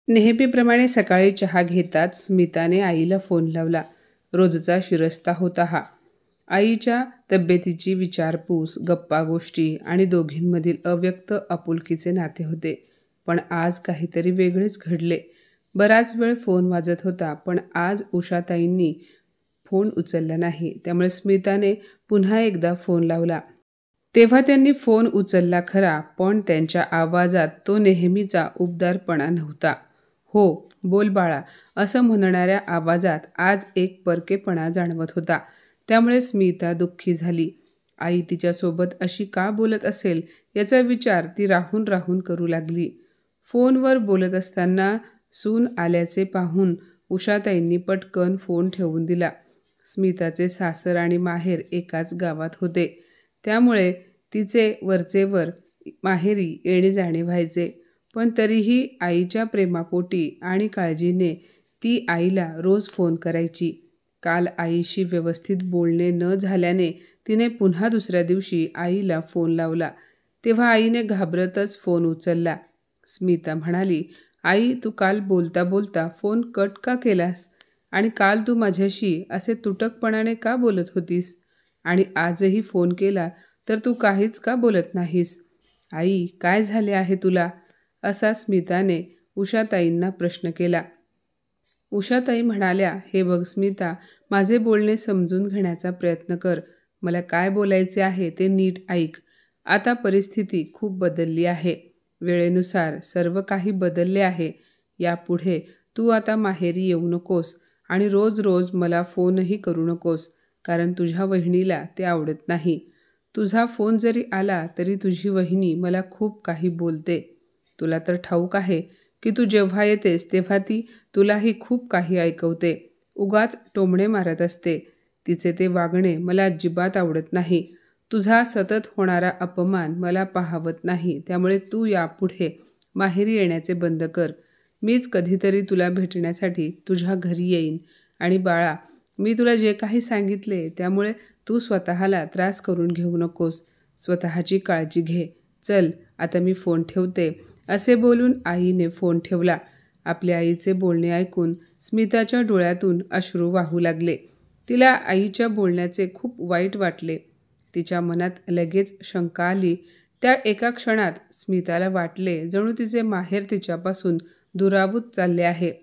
नेहमीप्रमाणे सकाळी चहा घेताच स्मिताने आईला फोन लावला. रोजचा शिरस्ता होता हा. आईच्या तब्येतीची विचारपूस, गप्पा गोष्टी आणि दोघींमधील अव्यक्त आपुलकीचे नाते होते. पण आज काहीतरी वेगळेच घडले. बराच वेळ फोन वाजत होता, पण आज उषाताईंनी फोन उचलला नाही. त्यामुळे स्मिताने पुन्हा एकदा फोन लावला. तेव्हा त्यांनी फोन उचलला खरा, पण त्यांच्या आवाजात तो नेहमीचा उबदारपणा नव्हता. "हो, बोल बाळा," असं म्हणणाऱ्या आवाजात आज एक परकेपणा जाणवत होता. त्यामुळे स्मिता दुःखी झाली. आई तिच्यासोबत अशी का बोलत असेल याचा विचार ती राहून राहून करू लागली. फोनवर बोलत असताना सून आल्याचे पाहून उषाताईंनी पटकन फोन ठेवून दिला. स्मिताचे सासर आणि माहेर एकाच गावात होते. त्यामुळे तिचे वरचेवर माहेरी येणे जाणे व्हायचे. पण तरीही आईच्या प्रेमापोटी आणि काळजीने ती आईला रोज फोन करायची. काल आईशी व्यवस्थित बोलणे न झाल्याने तिने पुन्हा दुसऱ्या दिवशी आईला फोन लावला. तेव्हा आईने घाबरतच फोन उचलला. स्मिता म्हणाली, "आई, तू काल बोलता बोलता फोन कट का केलास? आणि काल तू माझ्याशी असे तुटकपणाने का बोलत होतीस? आणि आजही फोन केला तर तू काहीच का बोलत नाहीस? आई, काय झाले आहे तुला?" असा स्मिताने उषाताईंना प्रश्न केला. उषाताई म्हणाल्या, "हे बघ स्मिता, माझे बोलणे समजून घेण्याचा प्रयत्न कर. मला काय बोलायचे आहे ते नीट ऐक. आता परिस्थिती खूप बदलली आहे. वेळेनुसार सर्व काही बदलले आहे. यापुढे तू आता माहेरी येऊ नकोस आणि रोज रोज मला फोनही करू नकोस, कारण तुझ्या वहिनीला ते आवडत नाही. तुझा फोन जरी आला तरी तुझी वहिनी मला खूप काही बोलते. तुला तर ठाऊक आहे की तू जेव्हा येतेस तेव्हा ती तुलाही खूप काही ऐकवते. उगाच टोमणे मारत असते. तिचे ते वागणे मला अजिबात आवडत नाही. तुझा सतत होणारा अपमान मला पाहावत नाही. त्यामुळे तू यापुढे माहेरी येण्याचे बंद कर. मीच कधीतरी तुला भेटण्यासाठी तुझ्या घरी येईन. आणि बाळा, मी तुला जे काही सांगितले त्यामुळे तू स्वतःला त्रास करून घेऊ नकोस. स्वतःची काळजी घे. चल, आता मी फोन ठेवते." असे बोलून आईने फोन ठेवला. आपल्या आईचे बोलणे ऐकून स्मिताच्या डोळ्यातून अश्रू वाहू लागले. तिला आईच्या बोलण्याचे खूप वाईट वाटले. तिच्या मनात लगेच शंका आली. त्या एका क्षणात स्मिताला वाटले जणू तिचे माहेर तिच्यापासून दुरावत चालले आहे.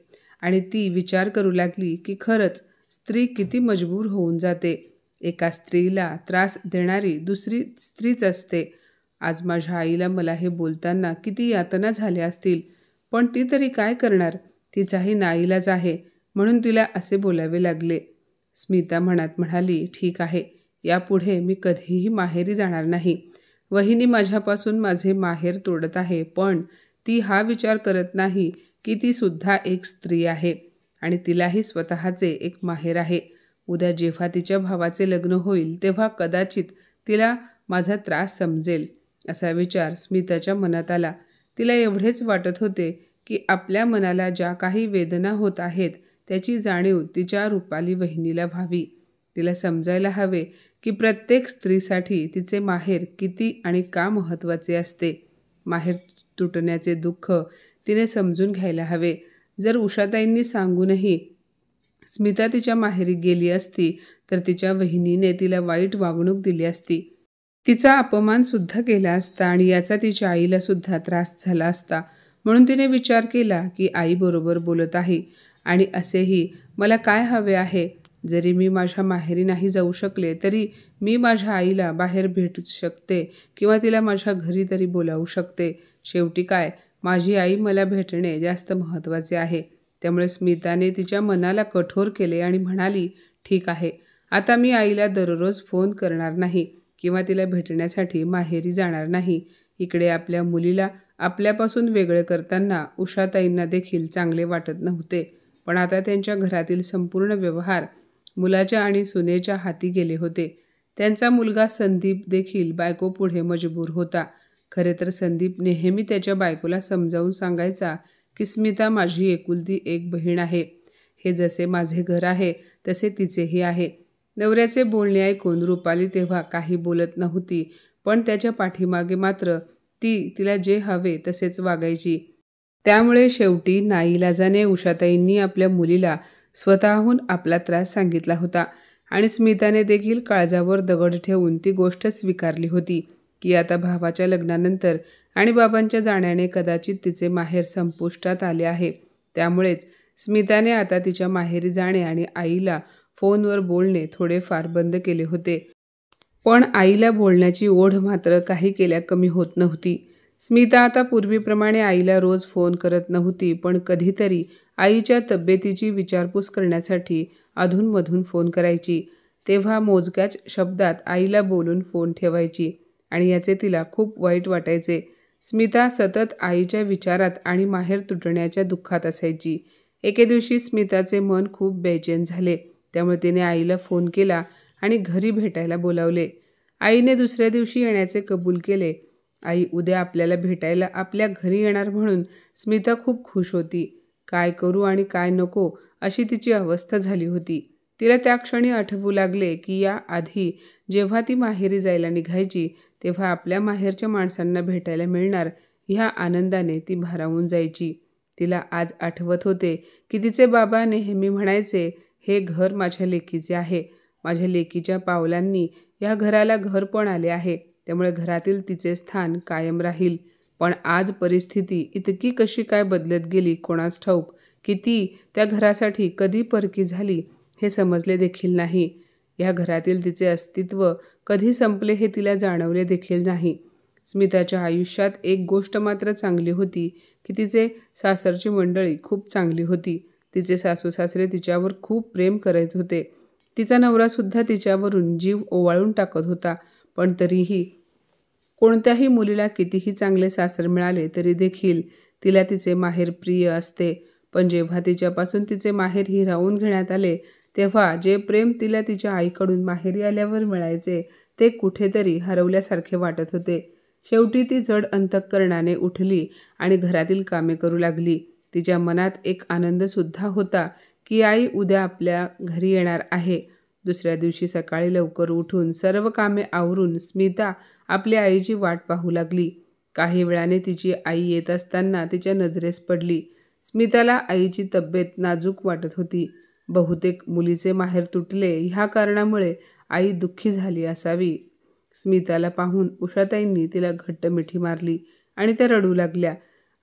आणि ती विचार करू लागली की खरंच स्त्री किती मजबूर होऊन जाते. एका स्त्रीला त्रास देणारी दुसरी स्त्रीच असते. आज माझ्या आईला मला हे बोलताना किती यातना झाल्या असतील, पण ती तरी काय करणार? तिचाही नाईलाज आहे, म्हणून तिला असे बोलावे लागले. स्मिता मनात म्हणाली, "ठीक आहे, यापुढे मी कधीही माहेरी जाणार नाही. वहिनी माझ्यापासून माझे माहेर तोडत आहे, पण ती हा विचार करत नाही की ती सुद्धा एक स्त्री आहे आणि तिलाही स्वतःचे एक माहेर आहे. उद्या जेव्हा तिच्या भावाचे लग्न होईल तेव्हा कदाचित तिला माझा त्रास समजेल." असा विचार स्मिताच्या मनात आला. तिला एवढेच वाटत होते की आपल्या मनाला ज्या काही वेदना होत आहेत त्याची जाणीव तिच्या रुपाली वहिनीला व्हावी. तिला समजायला हवे की प्रत्येक स्त्रीसाठी तिचे माहेर किती आणि का महत्त्वाचे असते. माहेर तुटण्याचे दुःख तिने समजून घ्यायला हवे. जर उषाताईंनी सांगूनही स्मिता तिच्या माहेरी गेली असती तर तिच्या वहिनीने तिला वाईट वागणूक दिली असती. तिचा अपमानसुद्धा केला असता आणि याचा तिच्या आईला सुद्धा त्रास झाला असता. म्हणून तिने विचार केला की आई बरोबर बोलत आहे. आणि असेही मला काय हवे आहे? जरी मी माझ्या माहेरी नाही जाऊ शकले तरी मी माझ्या आईला बाहेर भेटू शकते किंवा तिला माझ्या घरी तरी बोलावू शकते. शेवटी काय, माझी आई मला भेटणे जास्त महत्त्वाचे आहे. त्यामुळे स्मिताने तिच्या मनाला कठोर केले आणि म्हणाली, "ठीक आहे, आता मी आईला दररोज फोन करणार नाही किंवा तिला भेटण्यासाठी माहेरी जाणार नाही." इकडे आपल्या मुलीला आपल्यापासून वेगळे करताना उषाताईंना देखील चांगले वाटत नव्हते. पण आता त्यांच्या घरातील संपूर्ण व्यवहार मुलाच्या आणि सुनेच्या हाती गेले होते. त्यांचा मुलगा संदीप देखील बायकोपुढे मजबूर होता. खरे तर संदीप नेहमी त्याच्या बायकोला समजावून सांगायचा की स्मिता माझी एकुलती एक बहीण आहे. हे जसे माझे घर आहे तसे तिचेही आहे. नवऱ्याचे बोलणे ऐकून रुपाली तेव्हा काही बोलत नव्हती, पण त्याच्या पाठीमागे मात्र ती तिला जे हवे तसेच वागायची. त्यामुळे शेवटी नाईलाजाने उषाताईंनी आपल्या मुलीला स्वतःहून आपला त्रास सांगितला होता आणि स्मिताने देखील काळजावर दगड ठेवून ती गोष्ट स्वीकारली होती की आता भावाच्या लग्नानंतर आणि बाबांच्या जाण्याने कदाचित तिचे माहेर संपुष्टात आले आहे. त्यामुळेच स्मिताने आता तिच्या माहेरी जाणे आणि आईला फोनवर बोलणे थोडेफार बंद केले होते. पण आईला बोलण्याची ओढ मात्र काही केल्या कमी होत नव्हती. स्मिता आता पूर्वीप्रमाणे आईला रोज फोन करत नव्हती, पण कधीतरी आईच्या तब्येतीची विचारपूस करण्यासाठी अधूनमधून फोन करायची. तेव्हा मोजक्याच शब्दात आईला बोलून फोन ठेवायची आणि याचे तिला खूप वाईट वाटायचे. स्मिता सतत आईच्या विचारात आणि माहेर तुटण्याच्या दुःखात असायची. एके दिवशी स्मिताचे मन खूप बेचैन झाले. त्यामुळे तिने आईला फोन केला आणि घरी भेटायला बोलावले. आईने दुसऱ्या दिवशी येण्याचे कबूल केले. आई उद्या आपल्याला भेटायला आपल्या घरी येणार म्हणून स्मिता खूप खुश होती. काय करू आणि काय नको अशी तिची अवस्था झाली होती. तिला त्या क्षणी आठवू लागले की या आधी जेव्हा ती माहेरी जायला निघायची तेव्हा आपल्या माहेरच्या माणसांना भेटायला मिळणार ह्या आनंदाने ती भारावून जायची. तिला आज आठवत होते की तिचे बाबा नेहमी म्हणायचे, हे घर माझ्या लेकीचे आहे. माझ्या लेकीच्या पावलांनी या घराला घर पण आले आहे. त्यामुळे घरातील तिचे स्थान कायम राहील. पण आज परिस्थिती इतकी कशी काय बदलत गेली कोणास ठाऊक की ती त्या घरासाठी कधी परकी झाली हे समजले देखील नाही. या घरातील तिचे अस्तित्व कधी संपले हे तिला जाणवले देखील नाही. स्मिताच्या आयुष्यात एक गोष्ट मात्र चांगली होती की तिचे सासरची मंडळी खूप चांगली होती. तिचे सासू सासरे तिच्यावर खूप प्रेम करत होते. तिचा नवरासुद्धा तिच्यावरून जीव ओवाळून टाकत होता. पण तरीही कोणत्याही मुलीला कितीही चांगले सासर मिळाले तरी देखील तिला तिचे माहेर प्रिय असते. पण जेव्हा तिच्यापासून तिचे माहेर हिरावून घेण्यात आले तेव्हा जे प्रेम तिला तिच्या आईकडून माहेरी आल्यावर मिळायचे ते कुठेतरी हरवल्यासारखे वाटत होते. शेवटी ती जड अंतःकरणाने उठली आणि घरातील कामे करू लागली. तिच्या मनात एक आनंदसुद्धा होता की आई उद्या आपल्या घरी येणार आहे. दुसऱ्या दिवशी सकाळी लवकर उठून सर्व कामे आवरून स्मिता आपल्या आईची वाट पाहू लागली. काही वेळाने तिची आई येत असताना तिच्या नजरेस पडली. स्मिताला आईची तब्येत नाजूक वाटत होती. बहुतेक मुलीचे माहेर तुटले ह्या कारणामुळे आई दुःखी झाली असावी. स्मिताला पाहून उषाताईंनी तिला घट्ट मिठी मारली आणि त्या रडू लागल्या.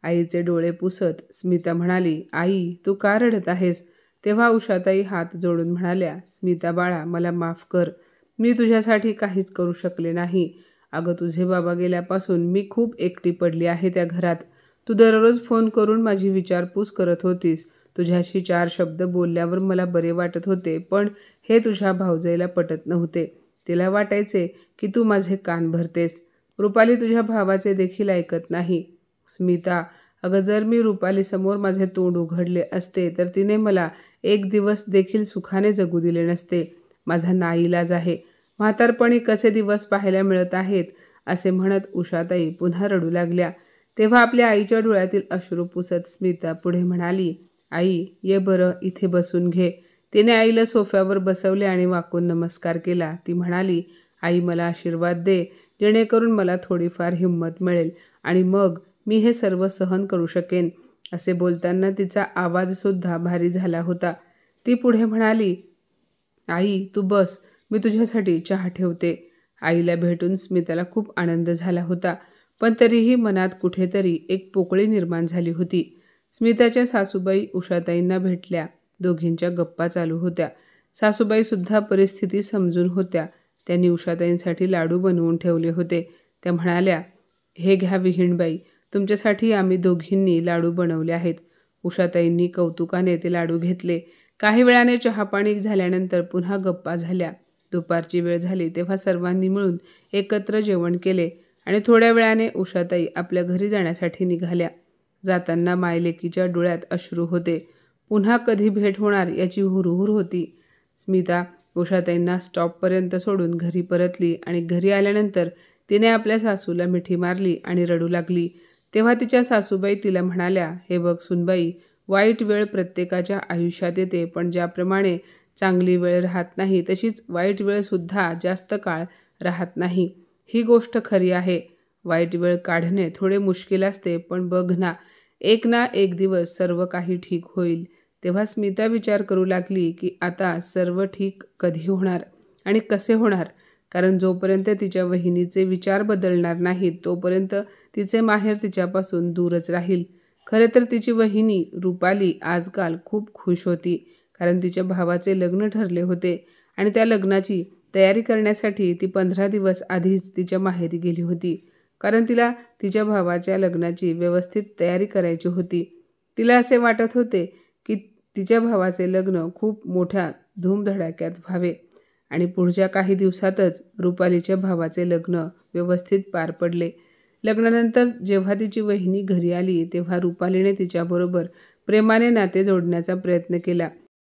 आईचे डोळे पुसत स्मिता म्हणाली, आई तू का रडत आहेस? तेव्हा उषाताई हात जोडून म्हणाल्या, स्मिता बाळा मला माफ कर. मी तुझ्यासाठी काहीच करू शकले नाही. अगं तुझे बाबा गेल्यापासून मी खूप एकटी पडली आहे त्या घरात. तू दररोज फोन करून माझी विचारपूस करत होतीस. तुझ्याशी 4 शब्द बोलल्यावर मला बरे वाटत होते. पण हे तुझ्या भावजाईला पटत नव्हते. तिला वाटायचे की तू माझे कान भरतेस. रुपाली तुझ्या भावाचे देखील ऐकत नाही. स्मिता अगं जर मी रुपालीसमोर माझे तोंड उघडले असते तर तिने मला एक दिवस देखील सुखाने जगू दिले नसते. माझा नाईलाज आहे. म्हातारपणी कसे दिवस पाहायला मिळत आहेत असे म्हणत उषाताई पुन्हा रडू लागल्या. तेव्हा आपल्या आईच्या डोळ्यातील अश्रू पुसत स्मिता पुढे म्हणाली, आई ये बरं इथे बसून घे. तिने आईला सोफ्यावर बसवले आणि वाकून नमस्कार केला. ती म्हणाली, आई मला आशीर्वाद दे जेणेकरून मला थोडीफार हिंमत मिळेल आणि मग मी हे सर्व सहन करू शकेन. असे बोलताना तिचा आवाजसुद्धा भारी झाला होता. ती पुढे म्हणाली, आई तू बस, मी तुझ्यासाठी चहा ठेवते. आईला भेटून स्मिताला खूप आनंद झाला होता. पण तरीही मनात कुठेतरी एक पोकळी निर्माण झाली होती. स्मिताच्या सासूबाई उषाताईंना भेटल्या. दोघींच्या गप्पा चालू होत्या. सासूबाईसुद्धा परिस्थिती समजून होत्या. त्यांनी उषाताईंसाठी लाडू बनवून ठेवले होते. त्या म्हणाल्या, हे घ्या विहीणबाई, तुमच्यासाठी आम्ही दोघींनी लाडू बनवले आहेत. उषाताईंनी कौतुकाने ते लाडू घेतले. काही वेळाने चहापाणी झाल्यानंतर पुन्हा गप्पा झाल्या. दुपारची वेळ झाली तेव्हा सर्वांनी मिळून एकत्र जेवण केले आणि थोड्या वेळाने उषाताई आपल्या घरी जाण्यासाठी निघाल्या. जाताना मायलेकीच्या डोळ्यात अश्रू होते. पुन्हा कधी भेट होणार याची हुरहुर होती. स्मिता उषाताईंना स्टॉपपर्यंत सोडून घरी परतली आणि घरी आल्यानंतर तिने आपल्या सासूला मिठी मारली आणि रडू लागली. तेव्हा तिच्या सासूबाई तिला म्हणाल्या, हे बघ सुनबाई, वाईट वेळ प्रत्येकाच्या आयुष्यात येते, पण ज्याप्रमाणे चांगली वेळ राहत नाही तशीच वाईट वेळसुद्धा जास्त काळ राहत नाही. ही गोष्ट खरी आहे. वाईट वेळ काढणे थोडे मुश्किल असते, पण बघ ना, एक ना एक दिवस सर्व काही ठीक होईल. तेव्हा स्मिता विचार करू लागली की आता सर्व ठीक कधी होणार आणि कसे होणार. कारण जोपर्यंत तिच्या वहिनीचे विचार बदलणार नाहीत तोपर्यंत तिचे माहेर तिच्यापासून दूरच राहील. खरे तर तिची वहिनी रुपाली आजकाल खूप खुश होती, कारण तिच्या भावाचे लग्न ठरले होते आणि त्या लग्नाची तयारी करण्यासाठी ती 15 दिवस आधीच तिच्या माहेरी गेली होती. कारण तिला तिच्या भावाच्या लग्नाची व्यवस्थित तयारी करायची होती. तिला असे वाटत होते की तिच्या भावाचे लग्न खूप मोठ्या धूमधडाक्यात व्हावे आणि पुढच्या काही दिवसातच रुपालीच्या भावाचे लग्न व्यवस्थित पार पडले. लग्नानंतर जेव्हा तिची वहिनी घरी आली तेव्हा रुपालीने तिच्याबरोबर प्रेमाने नाते जोडण्याचा प्रयत्न केला.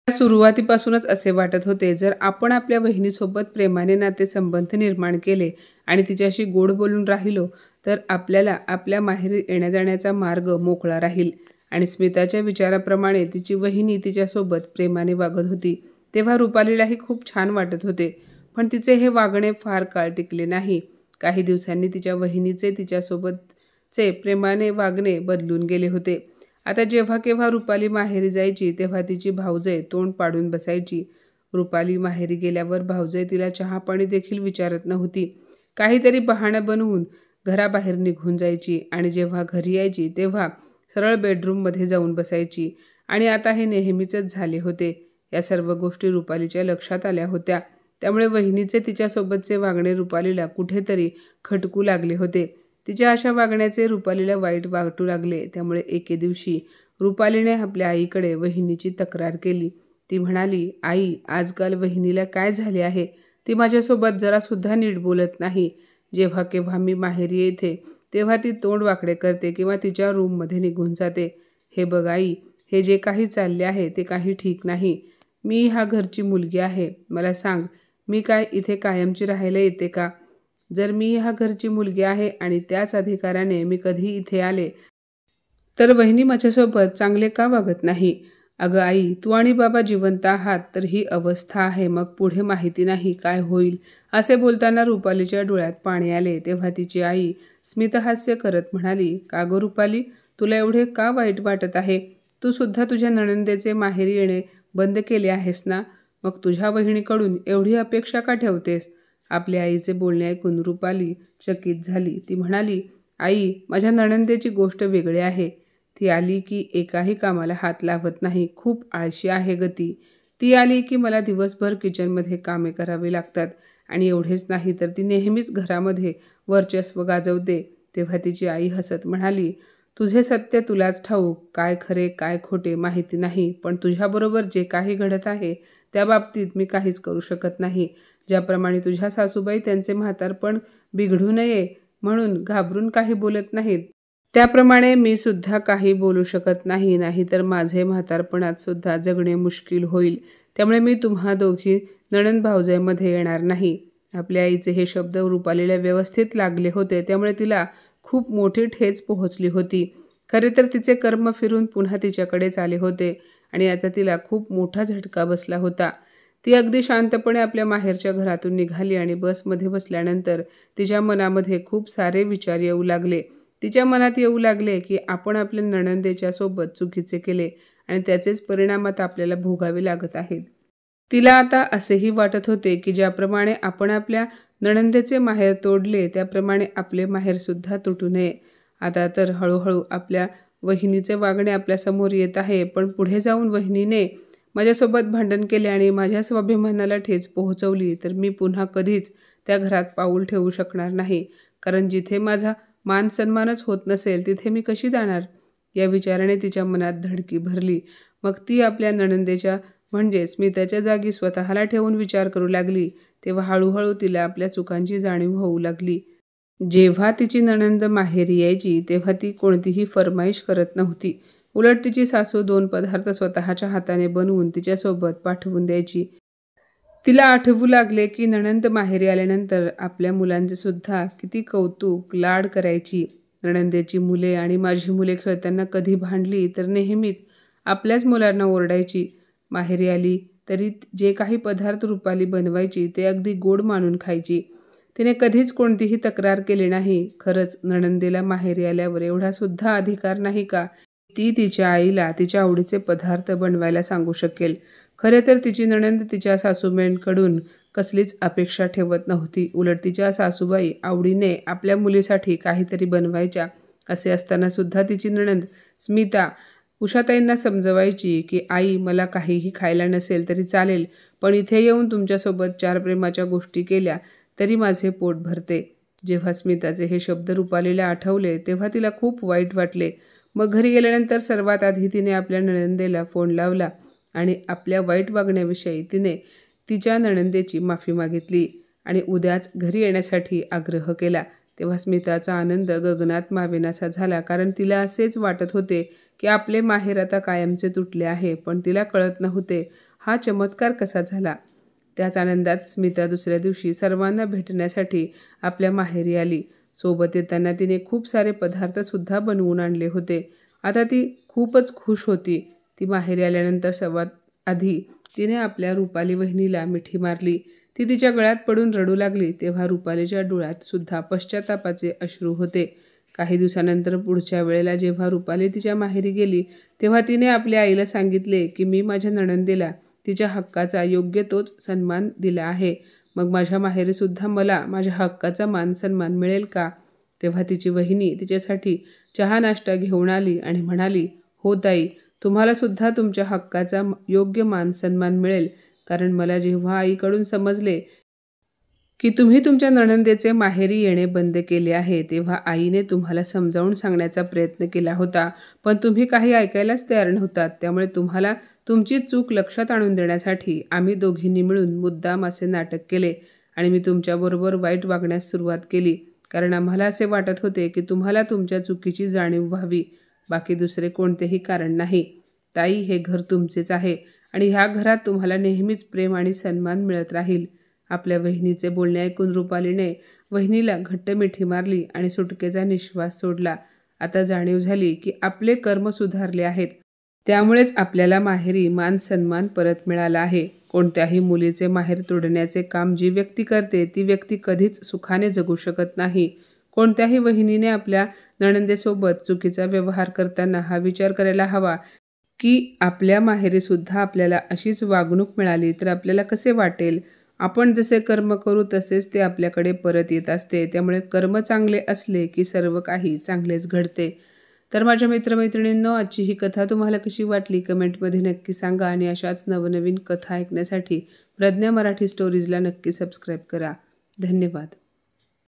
सुरुवातीपासूनच असे वाटत होते, जर आपण आपल्या वहिनीसोबत प्रेमाने नातेसंबंध निर्माण केले आणि तिच्याशी गोड बोलून राहिलो तर आपल्याला आपल्या माहेरी येण्या-जाण्याचा मार्ग मोकळा राहील. आणि स्मिताच्या विचाराप्रमाणे तिची वहिनी तिच्यासोबत प्रेमाने वागत होती तेव्हा रुपालीलाही खूप छान वाटत होते. पण तिचे हे वागणे फार काळ टिकले नाही. काही दिवसांनी तिच्या वहिनीचे तिच्यासोबतचे प्रेमाने वागणे बदलून गेले होते. आता जेव्हा केव्हा रुपाली माहेरी जायची तेव्हा तिची भावजय तोंड पाडून बसायची. रुपाली माहेरी गेल्यावर भावजय तिला चहा पाणी देखील विचारत नव्हती. काहीतरी बहाणं बनवून घराबाहेर निघून जायची आणि जेव्हा घरी यायची तेव्हा सरळ बेडरूममध्ये जाऊन बसायची. आणि आता हे नेहमीचंच झाले होते. या सर्व गोष्टी रुपालीच्या लक्षात आल्या होत्या. त्यामुळे वहिनीचे तिच्यासोबतचे वागणे रुपालीला कुठेतरी खटकू लागले होते. तिच्या अशा वागण्याचे रुपालीला वाईट वाटू लागले. त्यामुळे एके दिवशी रुपालीने आपल्या आईकडे वहिनीची तक्रार केली. ती म्हणाली, आई, आजकाल वहिनीला काय झाले आहे? ती माझ्यासोबत जरासुद्धा नीट बोलत नाही. जेव्हा केव्हा मी माहेरी येते तेव्हा ती तोंड वाकडे करते किंवा तिच्या रूममध्ये निघून जाते. हे बघ आई, हे जे काही चालले आहे ते काही ठीक नाही. मी ह्या घरची मुलगी आहे. मला सांग, मी काय इथे कायमची राहायला येते का? जर मी ह्या घरची मुलगी आहे आणि त्याच अधिकाराने मी कधी इथे आले तर वहिनी माझ्यासोबत चांगले का वागत नाही? अगं आई, तू आणि बाबा जिवंत आहात तर ही अवस्था आहे, मग पुढे माहिती नाही काय होईल. असे बोलताना रुपालीच्या डोळ्यात पाणी आले. तेव्हा तिची आई स्मितहास्य करत म्हणाली, का गं रुपाली, तुला एवढे का वाईट वाटत आहे? तू सुद्धा तुझ्या नणंदेचे माहेरी येणे बंद केले आहेस ना? मग तुझ्या वहिनीकडून एवढी अपेक्षा का ठेवतेस? आपल्या आईचे बोलणे ऐकून रुपाली चकित झाली. ती म्हणाली, आई, माझ्या नणंदेची गोष्ट वेगळी आहे. ती आली की एकाही कामाला हात लावत नाही. खूप आळशी आहे ग ती. ती आली की मला दिवसभर किचनमध्ये कामे करावी लागतात आणि एवढेच नाही तर ती नेहमीच घरामध्ये वर्चस्व गाजवते. तेव्हा तिची आई हसत म्हणाली, तुझे सत्य तुलाच ठाऊक. काय खरे काय खोटे माहिती नाही, पण तुझ्याबरोबर जे काही घडत आहे त्या बाबतीत मी काहीच करू शकत नाही. ज्याप्रमाणे तुझ्या सासूबाई त्यांचे म्हातारपण बिघडू नये म्हणून घाबरून काही बोलत नाहीत, त्याप्रमाणे मी सुद्धा काही बोलू शकत नाही. नाहीतर माझे म्हातारपणात सुद्धा जगणे मुश्किल होईल. त्यामुळे मी तुम्हा दोघी नणंद भावजाईमध्ये येणार नाही. आपल्या आईचे हे शब्द रुपालीला व्यवस्थित लागले होते. त्यामुळे तिला खूप मोठी ठेच पोहोचली होती. खरे तर तिचे कर्म फिरून पुन्हा तिच्याकडेच आले होते आणि याचा तिला खूप मोठा झटका बसला होता. ती अगदी शांतपणे आपल्या माहेरच्या घरातून निघाली आणि बसमध्ये बसल्यानंतर तिच्या मनामध्ये खूप सारे विचार येऊ लागले. तिच्या मनात येऊ लागले की आपण आपल्या नणंदेच्या सोबत चुकीचे केले आणि त्याचेच परिणाम आता आपल्याला भोगावे लागत आहेत. तिला आता असेही वाटत होते की ज्याप्रमाणे आपण आपल्या नणंदेचे माहेर तोडले त्याप्रमाणे आपले माहेरसुद्धा तुटू नये. आता तर हळूहळू आपल्या वहिनीचे वागणे आपल्यासमोर येत आहे. पण पुढे जाऊन वहिनीने माझ्यासोबत भांडण केले आणि माझ्या स्वाभिमानाला ठेच पोहोचवली तर मी पुन्हा कधीच त्या घरात पाऊल ठेवू शकणार नाही. कारण जिथे माझा मान सन्मानच होत नसेल तिथे मी कशी जाणार? या विचाराने तिच्या मनात धडकी भरली. मग ती आपल्या नणंदेच्या म्हणजे स्मिताच्या जागी स्वतःला ठेवून विचार करू लागली. तेव्हा हळूहळू तिला आपल्या चुकांची जाणीव होऊ लागली. जेव्हा तिची नणंद माहेरी यायची तेव्हा ती कोणतीही फरमाईश करत नव्हती. उलट तिची सासू 2 पदार्थ स्वतःच्या हाताने बनवून तिच्यासोबत पाठवून द्यायची. तिला आठवू लागले की नणंद माहेरी आल्यानंतर आपल्या मुलांचे सुद्धा किती कौतुक लाड करायची. नणंदेची मुले आणि माझी मुले खेळताना कधी भांडली तर नेहमीच आपल्याच मुलांना ओरडायची. माहेरी आली तरी जे काही पदार्थ रुपाली बनवायची ते अगदी गोड मानून खायची. तिने कधीच कोणतीही तक्रार केली नाही. खरंच नणंदेला माहेरी आल्यावर एवढा सुद्धा अधिकार नाही का ती तिच्या आईला तिच्या आवडीचे पदार्थ बनवायला सांगू शकेल. खरे तर तिची नणंद तिच्या सासूबाईंकडून कसलीच अपेक्षा ठेवत नव्हती. उलट तिच्या सासूबाई आवडीने आपल्या मुलीसाठी काहीतरी बनवायच्या. असे असताना सुद्धा तिची नणंद स्मिता उषाताईंना समजवायची की आई, मला काहीही खायला नसेल तरी चालेल, पण इथे येऊन तुमच्यासोबत 4 प्रेमाच्या गोष्टी केल्या तरी माझे पोट भरते. जेव्हा स्मिताचे हे शब्द रुपालीला आठवले तेव्हा तिला खूप वाईट वाटले. मग घरी गेल्यानंतर सर्वात आधी तिने आपल्या नणंदेला फोन लावला आणि आपल्या वाईट वागण्याविषयी तिने तिच्या नणंदेची माफी मागितली आणि उद्याच घरी येण्यासाठी आग्रह केला. तेव्हा स्मिताचा आनंद गगनात मावेनासा झाला, कारण तिला असेच वाटत होते की आपले माहेर आता कायमचे तुटले आहे. पण तिला कळत नव्हते हा चमत्कार कसा झाला. त्याच आनंदात स्मिता दुसऱ्या दिवशी सर्वांना भेटण्यासाठी आपल्या माहेरी आली. सोबत येताना तिने खूप सारे पदार्थसुद्धा बनवून आणले होते. आता ती खूपच खुश होती. ती माहेरी आल्यानंतर सर्वात आधी तिने आपल्या रुपाली वहिनीला मिठी मारली. ती तिच्या गळ्यात पडून रडू लागली. तेव्हा रुपालीच्या डोळ्यात सुद्धा पश्चातापाचे अश्रू होते. काही दिवसानंतर पुढच्या वेळेला जेव्हा रुपाली तिच्या माहेरी गेली तेव्हा तिने आपल्या आईला सांगितले की मी माझ्या नणंदेला तिच्या हक्काचा योग्य तोच सन्मान दिला आहे. मग माझ्या माहेरीसुद्धा मला माझ्या हक्काचा मान सन्मान मिळेल का? तेव्हा तिची वहिनी तिच्यासाठी चहा नाश्ता घेऊन आली आणि म्हणाली, हो ताई, तुम्हाला सुद्धा तुमच्या हक्काचा योग्य मान सन्मान मिळेल. कारण मला जेव्हा आईकडून समजले की तुम्ही तुमच्या नणंदेचे माहेरी येणे बंद केले आहे तेव्हा आईने तुम्हाला समजावून सांगण्याचा प्रयत्न केला होता, पण तुम्ही काही ऐकायलाच तयार नव्हतात. त्यामुळे तुम्हाला तुमची चूक लक्षात आणून देण्यासाठी आम्ही दोघींनी मिळून मुद्दाम असे नाटक केले आणि मी तुमच्याबरोबर वाईट वागण्यास सुरुवात केली. कारण आम्हाला असे वाटत होते की तुम्हाला तुमच्या चुकीची जाणीव व्हावी, बाकी दुसरे कोणतेही कारण नाही. ताई, हे घर तुमचेच आहे आणि ह्या घरात तुम्हाला नेहमीच प्रेम आणि सन्मान मिळत राहील. आपल्या वहिनीचे बोलणे ऐकून रुपालीने वहिनीला घट्ट मिठी मारली आणि सुटकेचा निश्वास सोडला. आता जाणीव झाली की आपले कर्म सुधारले आहेत, त्यामुळेच आपल्याला माहेरी मान सन्मान परत मिळाला आहे. कोणत्याही मुलीचे माहेर तोडण्याचे काम जी व्यक्ती करते ती व्यक्ती कधीच सुखाने जगू शकत नाही. कोणत्याही वहिनीने आपल्या नणंदेसोबत चुकीचा व्यवहार करताना हा विचार करायला हवा की आपल्या माहेरीसुद्धा आपल्याला अशीच वागणूक मिळाली तर आपल्याला कसे वाटेल. आपण जसे कर्म करू तसेच ते आपल्याकडे परत येत असते. त्यामुळे कर्म चांगले असले की सर्व काही चांगलेच घडते. तर माझ्या मित्रमैत्रिणींनो, आजची ही कथा तुम्हाला कशी वाटली कमेंटमध्ये नक्की सांगा आणि अशाच नवनवीन कथा ऐकण्यासाठी प्रज्ञा मराठी स्टोरीजला नक्की सबस्क्राईब करा. धन्यवाद.